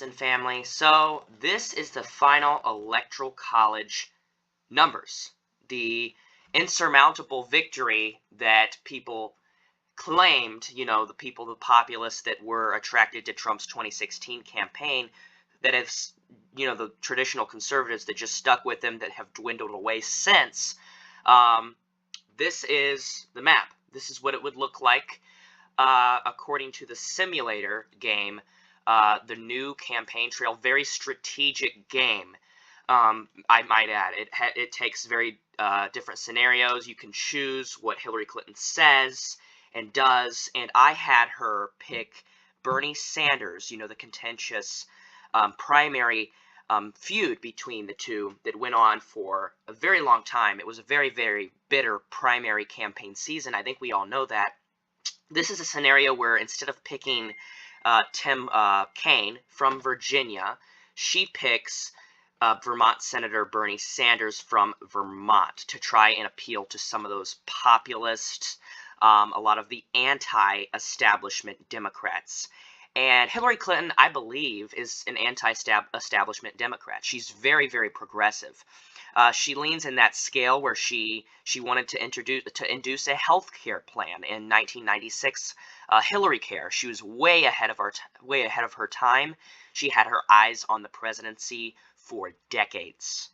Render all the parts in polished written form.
friends and family. So this is the final electoral college numbers. The insurmountable victory that people claimed, the people, the populace that were attracted to Trump's 2016 campaign, that have, the traditional conservatives that just stuck with him, that have dwindled away since. This is the map. This is what it would look like according to the simulator game, the new campaign trail. Very strategic game. I might add, it takes very different scenarios. You can choose what Hillary Clinton says and does, and I had her pick Bernie Sanders, the contentious primary feud between the two that went on for a very long time. It was a very, very bitter primary campaign season. I think we all know that. This is a scenario where instead of picking Tim Kaine from Virginia, she picks Vermont Senator Bernie Sanders from Vermont to try and appeal to some of those populists, a lot of the anti-establishment Democrats. And Hillary Clinton, I believe, is an anti-establishment Democrat. She's very, very progressive. She leans in that scale where she wanted to induce a health care plan in 1996, Hillary Care. She was way ahead of her time. She had her eyes on the presidency for decades,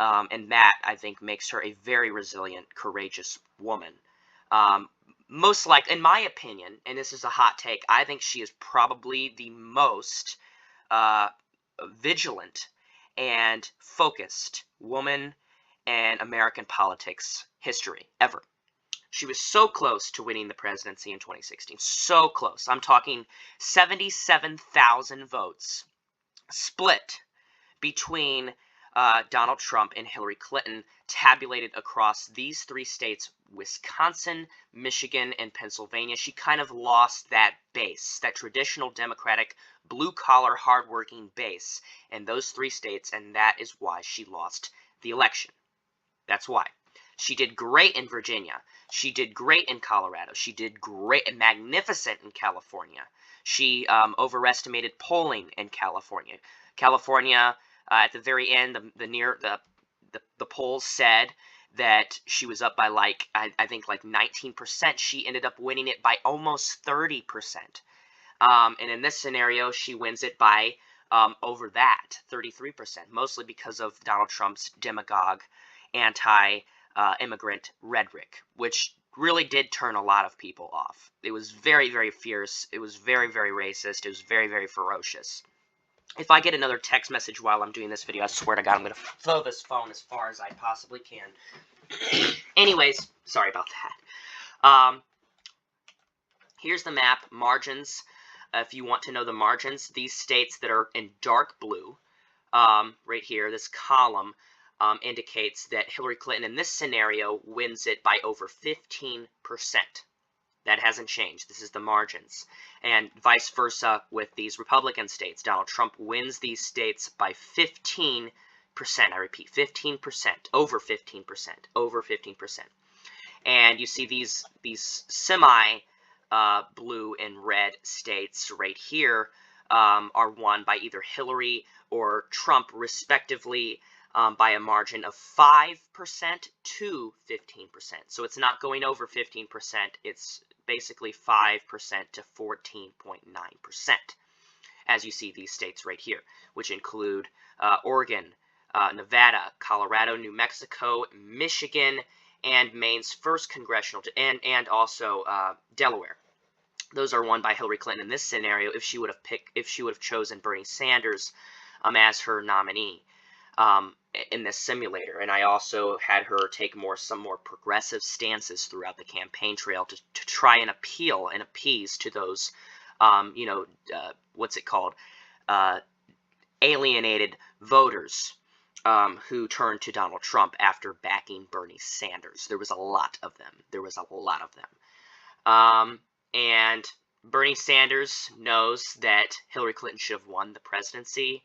and that, I think, makes her a very resilient, courageous woman. Most likely, in my opinion, and this is a hot take, I think she is probably the most vigilant and focused woman in American politics history ever. She was so close to winning the presidency in 2016. So close. I'm talking 77,000 votes split between Donald Trump and Hillary Clinton, tabulated across these three states: Wisconsin, Michigan, and Pennsylvania. She kind of lost that base, that traditional Democratic, blue-collar, hardworking base in those three states, and that is why she lost the election. That's why. She did great in Virginia. She did great in Colorado. She did great and magnificent in California. She overestimated polling in California. California, at the very end, the polls said that she was up by I think 19%. She ended up winning it by almost 30%. And in this scenario, she wins it by over that, 33%, mostly because of Donald Trump's demagogue, anti-immigrant rhetoric, which really did turn a lot of people off. It was very, very fierce. It was very, very racist. It was very, very ferocious. If I get another text message while I'm doing this video, I swear to God, I'm going to throw this phone as far as I possibly can. Anyways, sorry about that. Here's the map, margins. If you want to know the margins, these states that are in dark blue, right here, this column, indicates that Hillary Clinton in this scenario wins it by over 15%. That hasn't changed. This is the margins. And vice versa with these Republican states. Donald Trump wins these states by 15%. I repeat, 15%. Over 15%. Over 15%. And you see these semi blue and red states right here are won by either Hillary or Trump, respectively, by a margin of 5% to 15%. So it's not going over 15%. It's basically 5% to 14.9%, as you see these states right here, which include Oregon, Nevada, Colorado, New Mexico, Michigan, and Maine's first congressional, and also Delaware. Those are won by Hillary Clinton in this scenario if she would have chosen Bernie Sanders as her nominee in this simulator. And I also had her take some more progressive stances throughout the campaign trail to try and appeal and appease to those, alienated voters who turned to Donald Trump after backing Bernie Sanders. There was a lot of them. And Bernie Sanders knows that Hillary Clinton should have won the presidency.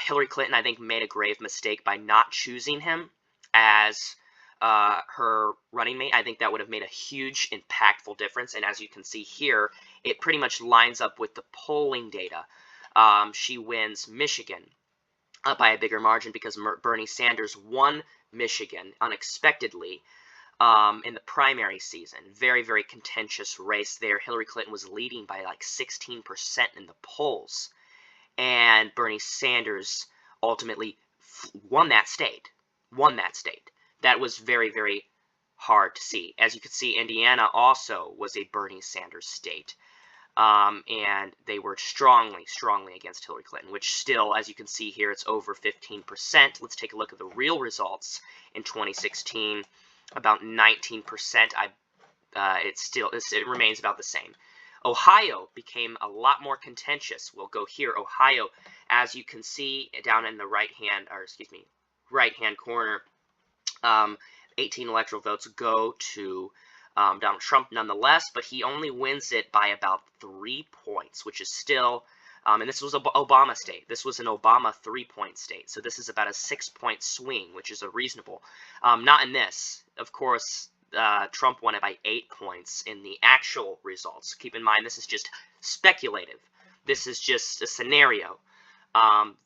Hillary Clinton, I think, made a grave mistake by not choosing him as her running mate. I think that would have made a huge, impactful difference. And as you can see here, it pretty much lines up with the polling data she wins Michigan by a bigger margin because Bernie Sanders won Michigan unexpectedly in the primary season. Very, very contentious race there. Hillary Clinton was leading by like 16% in the polls, and Bernie Sanders ultimately won that state. That was very, very hard to see. As you can see, Indiana also was a Bernie Sanders state. And they were strongly against Hillary Clinton, which still, as you can see here, it's over 15%. Let's take a look at the real results in 2016. About 19%. It remains about the same. Ohio became a lot more contentious. We'll go here. Ohio, as you can see down in the right hand corner, 18 electoral votes go to Donald Trump nonetheless, but he only wins it by about 3 points, which is still, and this was an Obama state. This was an Obama 3-point state, so this is about a 6-point swing, which is a reasonable. Not in this. Of course, Trump won it by 8 points in the actual results. Keep in mind, this is just speculative. This is just a scenario.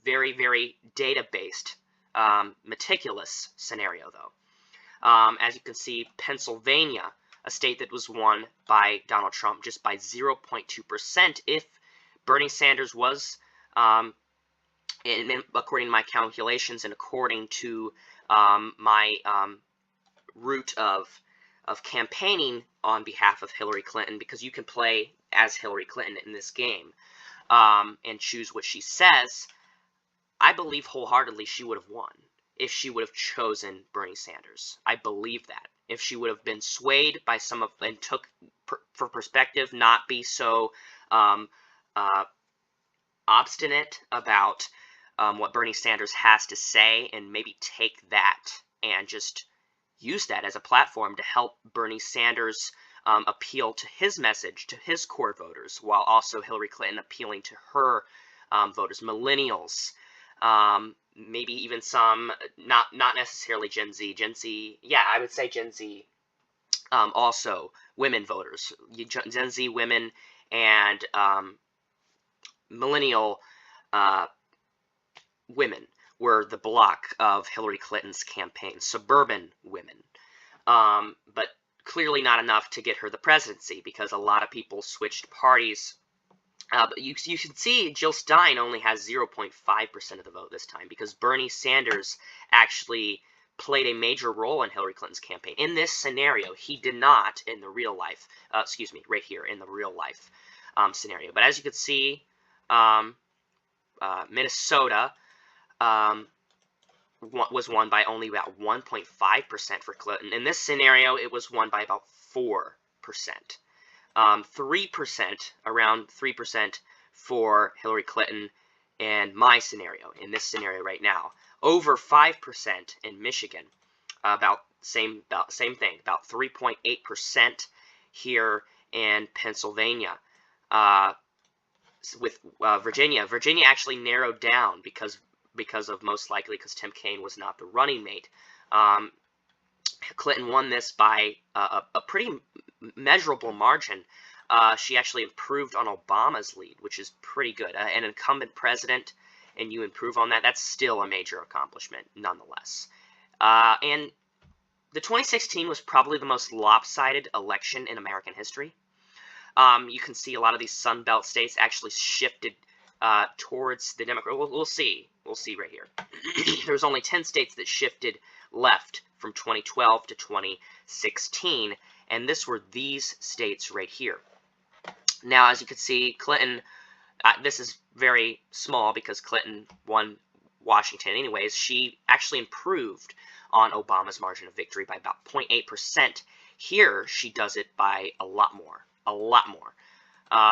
Very, very data-based, meticulous scenario, though. As you can see, Pennsylvania, a state that was won by Donald Trump just by 0.2%. If Bernie Sanders was, according to my calculations and according to my route of campaigning on behalf of Hillary Clinton, because you can play as Hillary Clinton in this game and choose what she says, I believe wholeheartedly she would have won if she would have chosen Bernie Sanders. I believe that. If she would have been swayed by some of, and took for perspective, not be so obstinate about what Bernie Sanders has to say, and maybe take that and just use that as a platform to help Bernie Sanders appeal to his message, to his core voters, while also Hillary Clinton appealing to her voters, millennials, maybe even some, not necessarily Gen Z, yeah, I would say Gen Z, also women voters, Gen Z women and millennial women were the block of Hillary Clinton's campaign, suburban women, but clearly not enough to get her the presidency because a lot of people switched parties. But you can see Jill Stein only has 0.5% of the vote this time because Bernie Sanders actually played a major role in Hillary Clinton's campaign. In this scenario, he did not in the real life, right here in the real life scenario. But as you can see, Minnesota was won by only about 1.5% for Clinton. In this scenario, it was won by about 4%. 3%, around 3% for Hillary Clinton in my scenario, in this scenario right now. Over 5% in Michigan, about same thing, about 3.8% here in Pennsylvania. With Virginia actually narrowed down because of most likely because Tim Kaine was not the running mate. Clinton won this by a pretty measurable margin. She actually improved on Obama's lead, which is pretty good. An incumbent president, and you improve on that, that's still a major accomplishment nonetheless. And the 2016 was probably the most lopsided election in American history. You can see a lot of these Sun Belt states actually shifted towards the Democrat. We'll see right here. There's only 10 states that shifted left from 2012 to 2016, and this were these states right here. Now, as you can see, Clinton, this is very small because Clinton won Washington anyways. She actually improved on Obama's margin of victory by about 0.8%. Here, she does it by a lot more.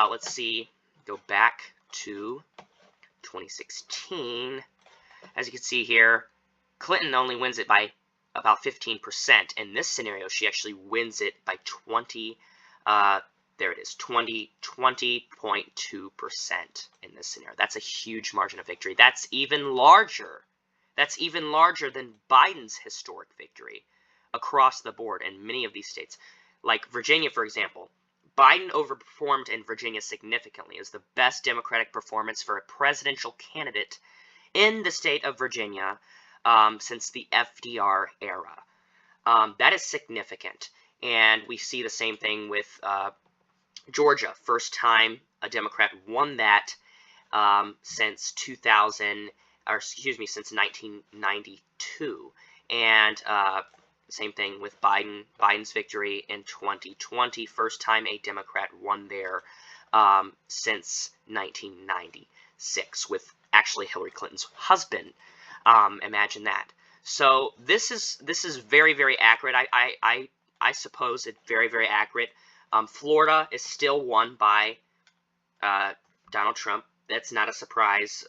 Let's see, go back to 2016. As you can see here, Clinton only wins it by about 15%. In this scenario, she actually wins it by 20%. There it is, 20.2% in this scenario. That's a huge margin of victory. That's even larger. That's even larger than Biden's historic victory across the board in many of these states. Like Virginia, for example, Biden overperformed in Virginia significantly. It was the best Democratic performance for a presidential candidate in the state of Virginia since the FDR era. That is significant. And we see the same thing with Georgia. First time a Democrat won that since 2000, or excuse me, since 1992. And same thing with Biden's victory in 2020. First time a Democrat won there since 1996, with actually Hillary Clinton's husband. Imagine that. So this is very, very accurate. I suppose it's very, very accurate. Florida is still won by Donald Trump. That's not a surprise,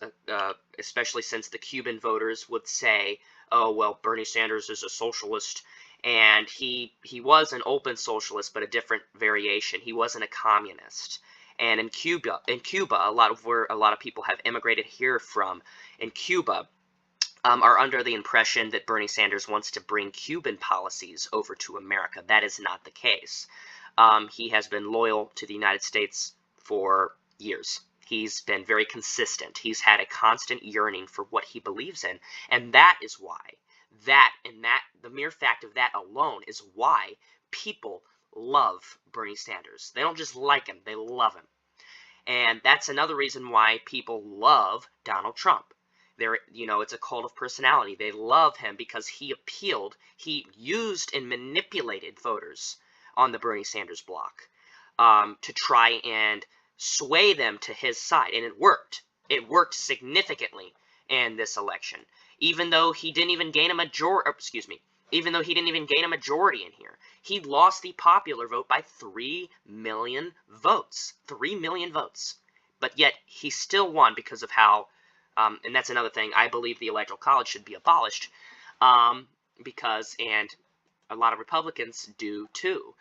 especially since the Cuban voters would say, oh, well, Bernie Sanders is a socialist, and he was an open socialist, but a different variation. He wasn't a communist. And in Cuba, a lot of people have immigrated here from, in Cuba, are under the impression that Bernie Sanders wants to bring Cuban policies over to America. That is not the case. He has been loyal to the United States for years. He's been very consistent. He's had a constant yearning for what he believes in, and that is why the mere fact of that alone is why people love Bernie Sanders. They don't just like him, they love him. And that's another reason why people love Donald Trump. It's a cult of personality. They love him because he used and manipulated voters on the Bernie Sanders block to try and sway them to his side, and it worked. It worked significantly in this election, even though he didn't even gain a majority. Even though he didn't even gain a majority in here, he lost the popular vote by 3 million votes. 3 million votes, but yet he still won because of how. And that's another thing. I believe the Electoral College should be abolished, because, and a lot of Republicans do too.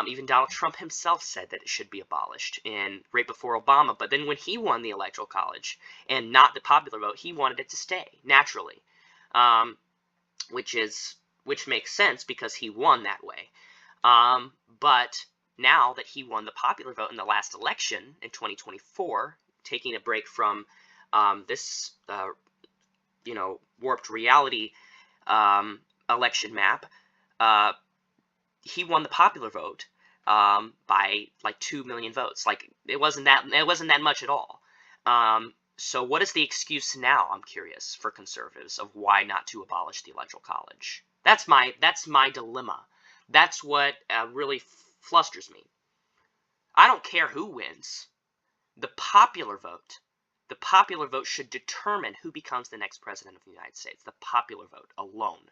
Even Donald Trump himself said that it should be abolished right before Obama. But then when he won the Electoral College and not the popular vote, he wanted it to stay naturally, which makes sense because he won that way. But now that he won the popular vote in the last election in 2024, taking a break from this warped reality election map, he won the popular vote by like 2 million votes. Like it wasn't that much at all. So what is the excuse now, I'm curious, for conservatives of why not to abolish the Electoral College? That's my dilemma. That's what really flusters me. I don't care who wins. The popular vote should determine who becomes the next president of the United States. The popular vote alone.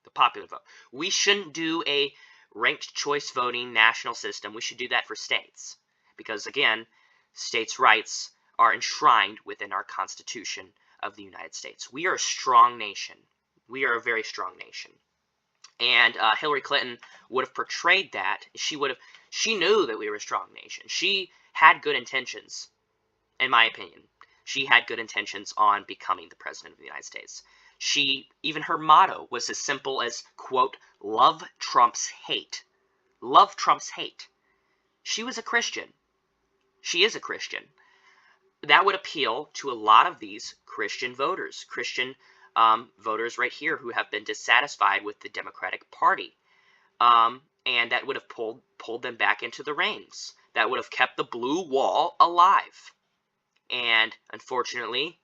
The popular vote. We shouldn't do a ranked choice voting national system. We should do that for states. Because again, states' rights are enshrined within our Constitution of the United States. We are a strong nation. We are a very strong nation. And Hillary Clinton would have portrayed that. She knew that we were a strong nation. She had good intentions, in my opinion. She had good intentions on becoming the president of the United States. Even her motto was as simple as, quote, love trumps hate. Love trumps hate. She was a Christian. She is a Christian. That would appeal to a lot of these Christian voters. Christian voters right here who have been dissatisfied with the Democratic Party. And that would have pulled them back into the ranks. That would have kept the blue wall alive. And unfortunately,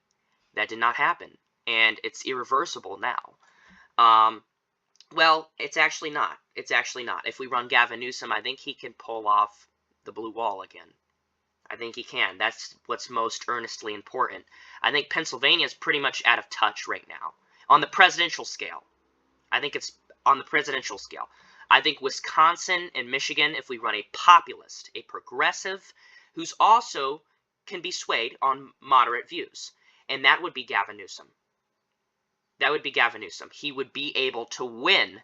that did not happen. And it's irreversible now. Well, it's actually not. It's actually not. If we run Gavin Newsom, I think he can pull off the blue wall again. I think he can. That's what's most earnestly important. I think Pennsylvania is pretty much out of touch right now. On the presidential scale. I think it's on the presidential scale. I think Wisconsin and Michigan, if we run a populist, a progressive, who's also can be swayed on moderate views. And that would be Gavin Newsom. That would be Gavin Newsom. He would be able to win,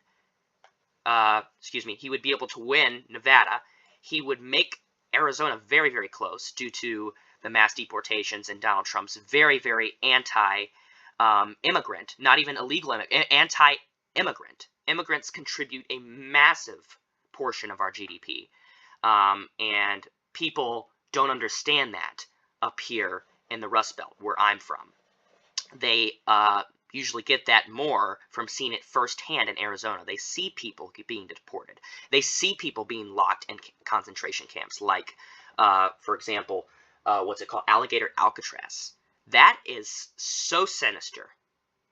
he would be able to win Nevada. He would make Arizona very, very close due to the mass deportations and Donald Trump's very, very anti-immigrant, not even illegal, anti-immigrant. Immigrants contribute a massive portion of our GDP. And people don't understand that up here in the Rust Belt where I'm from. They usually get that more from seeing it firsthand in Arizona. They see people being deported. They see people being locked in concentration camps, like, for example, what's it called? Alligator Alcatraz. That is so sinister.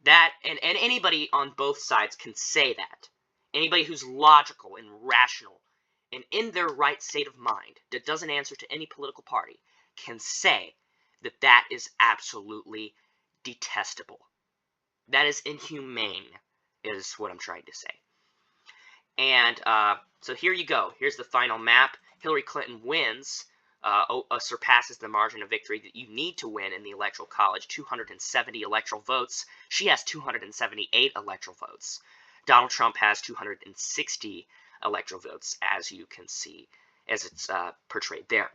That, and anybody on both sides can say that. Anybody who's logical and rational and in their right state of mind, that doesn't answer to any political party, can say that that is absolutely detestable. That is inhumane, is what I'm trying to say. And so here you go. Here's the final map. Hillary Clinton wins, surpasses the margin of victory that you need to win in the Electoral College, 270 electoral votes. She has 278 electoral votes. Donald Trump has 260 electoral votes, as you can see, as it's portrayed there.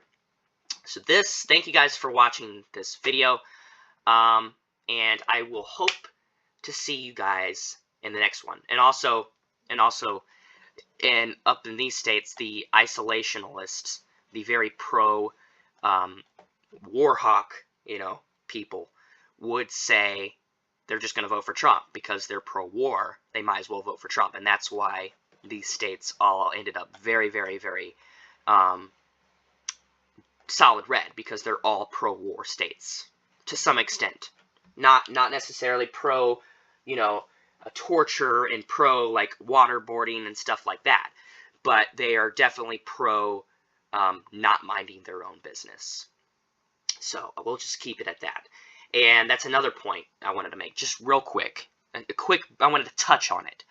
So thank you guys for watching this video, and I will hope to see you guys in the next one. And also, up in these states, the isolationists, the very pro war hawk, people would say they're just going to vote for Trump because they're pro-war. They might as well vote for Trump, and that's why these states all ended up very, very, very solid red, because they're all pro-war states to some extent. Not necessarily pro, torture and pro like waterboarding and stuff like that, but they are definitely pro not minding their own business. So we'll just keep it at that. And that's another point I wanted to make, just real quick. I wanted to touch on it.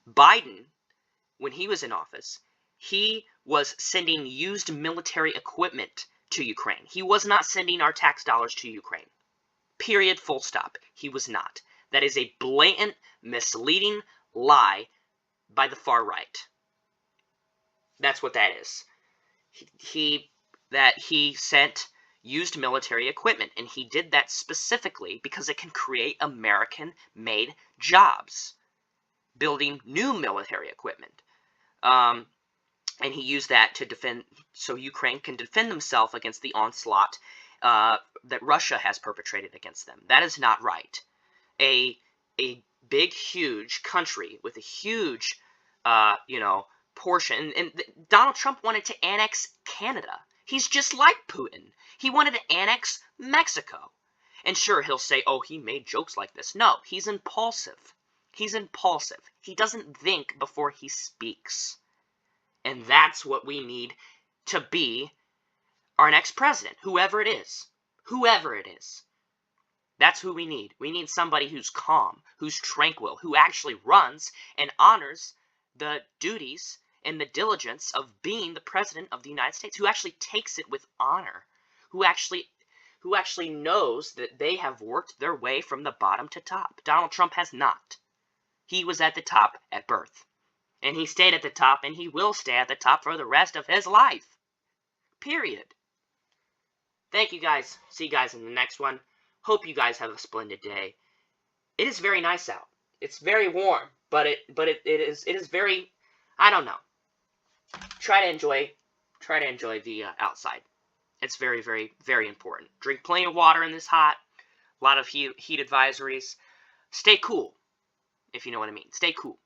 Biden, when he was in office, he was sending used military equipment to Ukraine. He was not sending our tax dollars to Ukraine. Period, full stop. He was not. That is a blatant, misleading lie by the far right. That's what that is. He sent used military equipment, and he did that specifically because it can create American-made jobs, building new military equipment. And he used that to defend, so Ukraine can defend themselves against the onslaught that Russia has perpetrated against them. That is not right. A big, huge country with a huge, portion, and Donald Trump wanted to annex Canada. He's just like Putin. He wanted to annex Mexico. And sure, he'll say, oh, he made jokes like this. No, he's impulsive. He's impulsive. He doesn't think before he speaks. And that's what we need to be our next president, whoever it is. Whoever it is. That's who we need. We need somebody who's calm, who's tranquil, who actually runs and honors the duties and the diligence of being the president of the United States, who actually takes it with honor, who actually knows that they have worked their way from the bottom to top. Donald Trump has not. He was at the top at birth. And he stayed at the top, and he will stay at the top for the rest of his life. Period. Thank you guys. See you guys in the next one. Hope you guys have a splendid day. It is very nice out. It's very warm, but it is very, I don't know. Try to enjoy the outside. It's very, very, very important. Drink plenty of water in this hot. A lot of heat advisories. Stay cool, if you know what I mean. Stay cool.